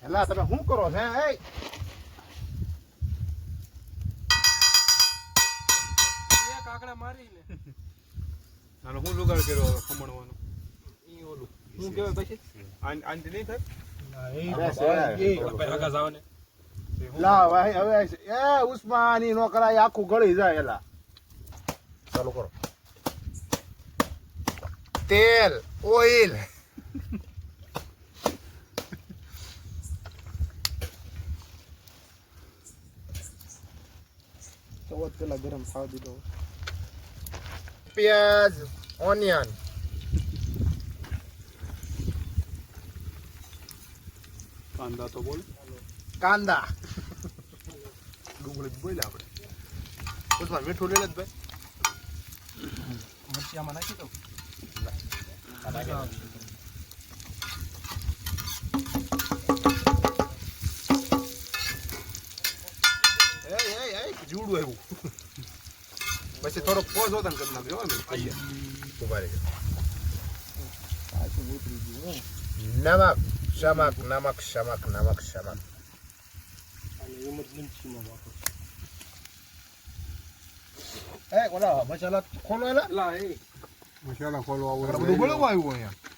હેલા તમે શું કરો છો એ કાકડા મારીને આનો હું જુગાડ કર્યો ખમણવાનો ઈ ઓલું શું કહેવાય પછી આંટી નહીં થાય આગા જાવ ને લા ભાઈ હવે એ ઉસ્માની નો કરાય આખું ગળી જાય એલા ચાલુ કરો તેલ ઓઇલ ચૌદ પેલા ગરમ થાવ દીધો પ્યાજ ઓનિયન કાંદા તો બોલ કાંદા ડુંગળી બોલ્યા આપણે ઉસ્માન મીઠું લઈ લે ભાઈ મરચિયામાં નાખી દો જીવડું આવ્યું પછી થોડોક પોઝ હોતા ને કરી નાખ્યો ઉભા રહી નમક શમક નમક શમક નમક શમક એ ઓલા મસાલા ખોલો એલા લા એ મસાલા ખોલવા આવું બધું બળવું આવ્યું અહીંયા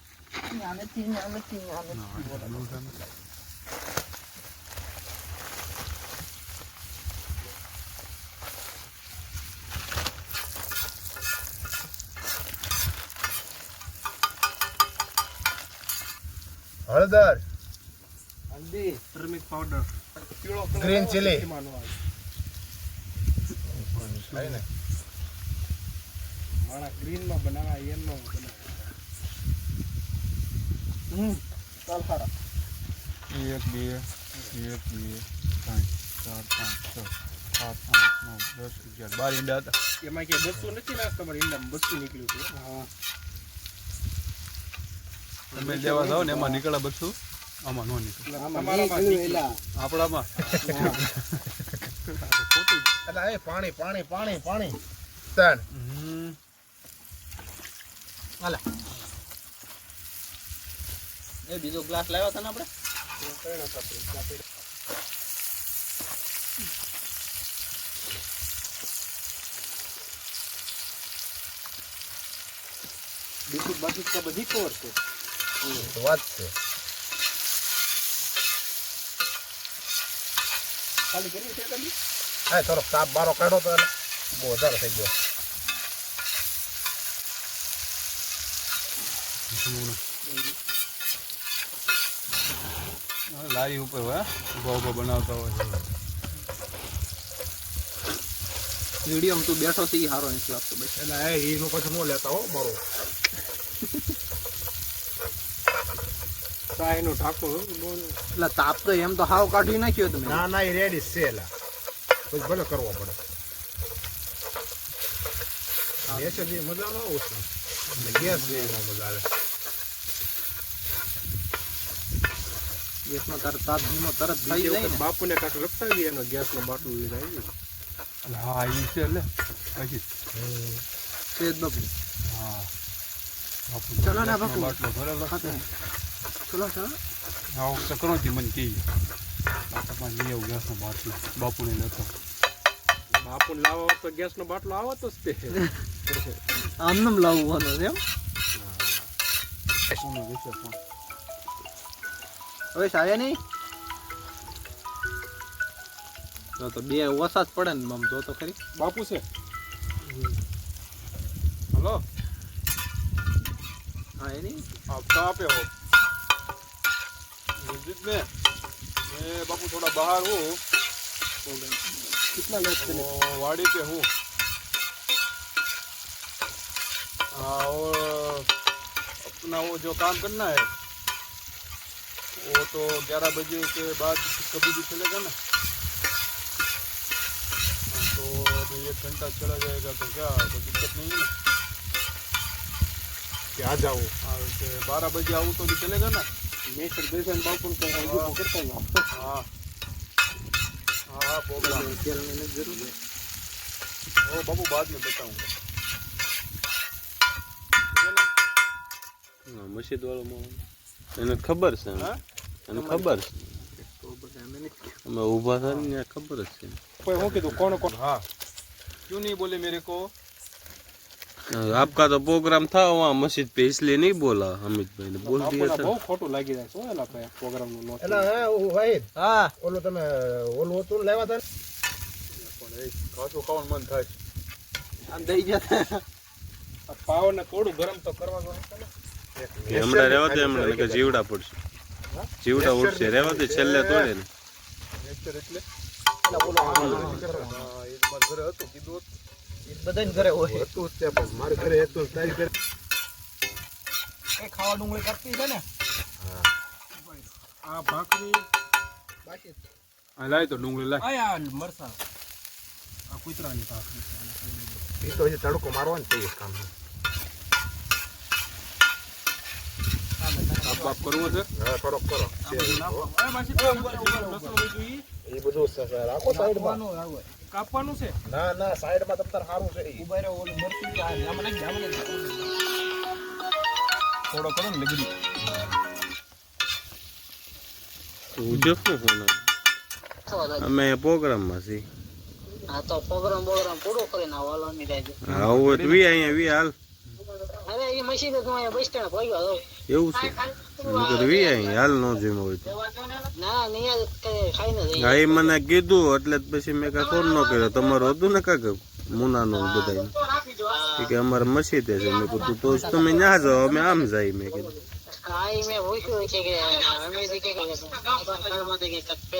હળદર હલ્દી ટર્મિક પાવડર પીળો ગ્રીન ચીલી મારા ગ્રીન માં બનાવા યલો બનાવા ચાલ ખાડા 1 2 1 2 3 4 5 6 7 8 9 10 11 12 ઈંડા હતા એમાં કે બસ્તું નથી નાખ તમારે ઈંડામાં બસ્તું નીકળ્યું છે હા તમે લેવા જાવ ને એમાં નીકળે બધું આમાં નો નીકળે આપણામાં એટલે એ પાણી પાણી પાણી પાણી તણ હાલા એ બીજો ગ્લાસ લાવ્યો હતા ને આપણે બિસ્કુટ બાસ્કુટ તો બધી કવર છે વાત છે ખાલી કરી છે તમે હા થોડોક તાપ બારો કાઢો તો એટલે બહુ વધારે થઈ ગયો લારી ઉપર હોય ઉભા ઉભા બનાવતા હોય મીડિયમ તું બેઠો છે સારો નથી લાગતો બસ એટલે એનું પછી ન લેતા હો મારો ચાયનું ઢાંકો એટલે તાપ તો એમ તો હાવ કાઢી નાખ્યો તમે ના ના એ રેડી છે એલા પછી ભલે કરવો પડે ગેસ જે મજા ન આવે એટલે ગેસ જેવી મજા આવે ગેસમાં તાર તાપ ધીમો તરત થઈ જાય ને બાપુને કાંક લપટાવી એનો ગેસનો બાટલું લઈને આવી હા એ છે એટલે પછી સેજ બાપુ હા ચલો ને બાપુ. બાટલો ભરેલો છે ચલો ચલો આ વખતે કરો મને કહી બાપામાં લઈ આવું ગેસનો બાટલો બાપુને લેતો બાપુ લાવો તો ગેસનો બાટલો આવો તો જ તે આમનું લાવવાનો છે એમ કોનો વિશે પણ હવે સાયા નહીં તો બે ઓછા જ પડે ને આમ જો તો ખરી બાપુ છે હલો હા એ નહીં आप कहाँ पे हो मस्जिद में मैं बापू थोड़ा बाहर हूँ कितना लेट चले वाड़ी पे हूँ हाँ और अपना वो जो काम करना है वो तो 11 बजे के बाद कभी भी चलेगा ना तो अभी 1 घंटा चला जाएगा तो क्या तो दिक्कत नहीं है ना क्या जाओ हाँ वैसे 12 बजे आऊँ तो भी चलेगा ना मैं सर देशन बापू को करता हूँ हाँ हाँ हाँ बोला तेल में जरूर है वो बाबू बाद में बताऊंगा મસ્જિદ વાળો એને ખબર છે હા એને ખબર છે અમે ઊભા થાય ને ત્યાં ખબર જ છે કોઈ હું કીધું કોણ કોણ हाँ क्यों नहीं बोले मेरे को आपका तो प्रोग्राम था वहाँ मस्जिद पे इसलिए नहीं बोला अमित भाई ने बोल दिया બાપુને था બહુ ખોટું લાગી જાય શું એલા ભાઈ પ્રોગ્રામ નું નોટ એટલે હે વાહિદ હા ઓલું તમે ઓલું હતું ને લેવા તા ને? खासो खावन मन थाय આમ દઈ જતા પાવ ને થોડું ગરમ તો કરવાનું હશે ને હમણાં રહેવા દે હમણાં કે જીવડા પડશે જીવડા ઉડશે રહેવા દે છેલ્લે તોડે ને नेचर એટલે એટલે ઓલો હા એ મારા ઘરે હતું કીધું બધાને ઘરે હોય હતું જ તે પણ મારે ઘરે હતું જ, તારી ઘરે એ ખાવા ડુંગળી કરતી છે ને આ ભાખરી બાકી આ લાય તો ડુંગળી લાય આયા મરસા આ કૂતરાની ભાખરી છે એ તો હજી તડકો મારવાનો છે એ કામ છે. આપ બાપ કરવો છે હા કરો કરો એ બધું રાખો સાઈડમાં કાપવાનું છે ના ના સાઈડમાં તમ તાર સારું છે ઈ. ઉભા રહ્યો ઓલું મરચું થોડો કરો ને લગડી ઉદ્યોગ નો ફોન અમે પ્રોગ્રામમાં છીએ હા તો પ્રોગ્રામ પૂરો કરીને આવવાની રહેજો આવું હોય તો વી અહીંયા વી હાલ અરે એ મશીન તો અહીંયા બસ સ્ટેન્ડ પહોંચ્યો એવું છે મેં કીધું વી અહીંયા હાલ ન જેમ હોય તો ના નિયત ખાઈને જઈએ હા એ મને કીધું એટલે જ પછી મેં કાંઈ ફોન ન કર્યો તમારું હતું ને કાંક મુનાનું બધાને કે અમારે મસ્જિદે છે મેં કીધું તો જ તમે ના જાઓ અમે આમ જાય મેં કીધું હા એ મેં પૂછ્યું છે કે અમે કે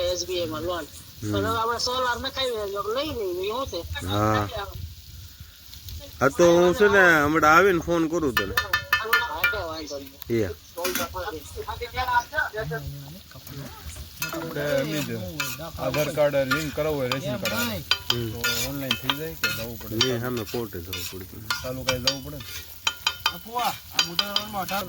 એસબીઆઈ માં લોન પણ આપણે સોલાર માં કઈ લઈ લઈએ શું છે હા હા તો હું છે ને હમણાં આવીને ફોન કરું તને વાંધો નહીં યા આપણે અમીજ આધાર કાર્ડ લિંક કરાવવું હોય રેશન કાર્ડ તો ઓનલાઈન થઈ જાય કે જવું પડે મેં સામે કોર્ટે જવું પડતું તાલુકાએ જવું પડે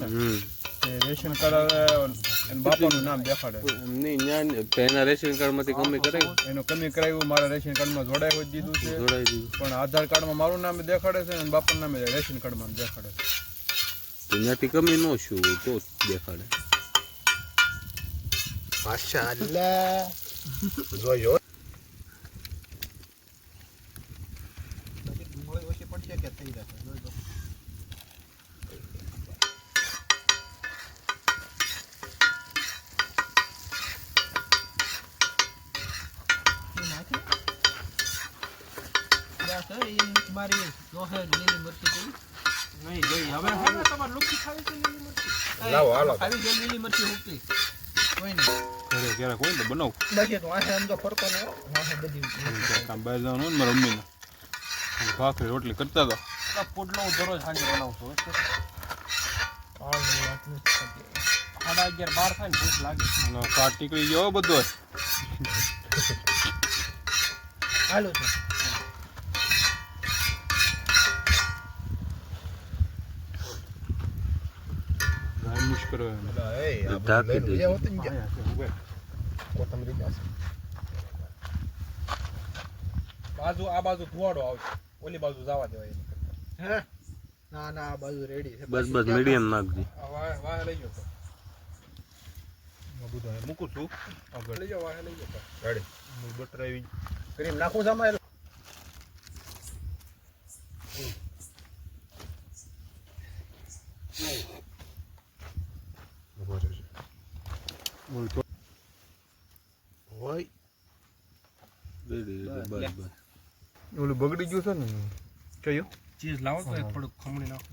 હમ તે રેશન કાર્ડ એના બાપાનું નામ દેખાડે નહીં જ્ઞાન એના રેશન કાર્ડમાંથી કમી કરાવી એનો કમી કરાવ્યું મારા રેશન કાર્ડમાં જોડાઈ જ દીધું છે જોડાઈ દીધું પણ આધાર કાર્ડમાં મારું નામ દેખાડે છે અને બાપાનું નામ રેશન કાર્ડમાં દેખાડે છે તો ત્યાંથી કમી ન શું હોય તો જ દેખાડે માશાઅલ્લાહ જોયો ડુંગળી ઓછી પડશે કે થઈ જશે જોજો મારી જોહે લીલી મરચી નહીં જોઈ હવે તમારે લુકી ખાવી છે લીલી મરચી લાવો હાલો ખાવી છે લીલી મરચી હુકતી કોઈ નહીં ઘરે ક્યારેક હોય ને તો બનાવ બાકી તો આમ તો ફરકો ન વાહે બધી કામ બહાર જવાનું હોય ને મારા મમ્મીને ભાખરી રોટલી કરતા હતા આ પોડલો હું દરરોજ સાંજે બનાવું છું સાડા 11 12 થાય ને ભૂખ લાગે અને કાટ નીકળી ગયો બધો હાલો છે ગાય મુશ્કેલ હોય એ આ ઢાંકી બધું દે. લઈને હોતું ને ગયા. કોથમરી પાસે બાજુ આ બાજુ ધુવાડો આવશે ઓલી બાજુ જવા દેવાય હે ના ના આ બાજુ રેડી છે બસ બસ મીડિયમ નાખજે વાહ લઈ ગયો બધું મૂકું છું આગળ લઈ જાઓ વાહ લઈ ગયો રેડી બટર આવી ક્રીમ નાખું જમાય હોય રેડી રેડી બસ બસ ઓલું બગડી ગયું છે ને કયું ચીઝ લાવો તો થોડુંક ખમણી નાખો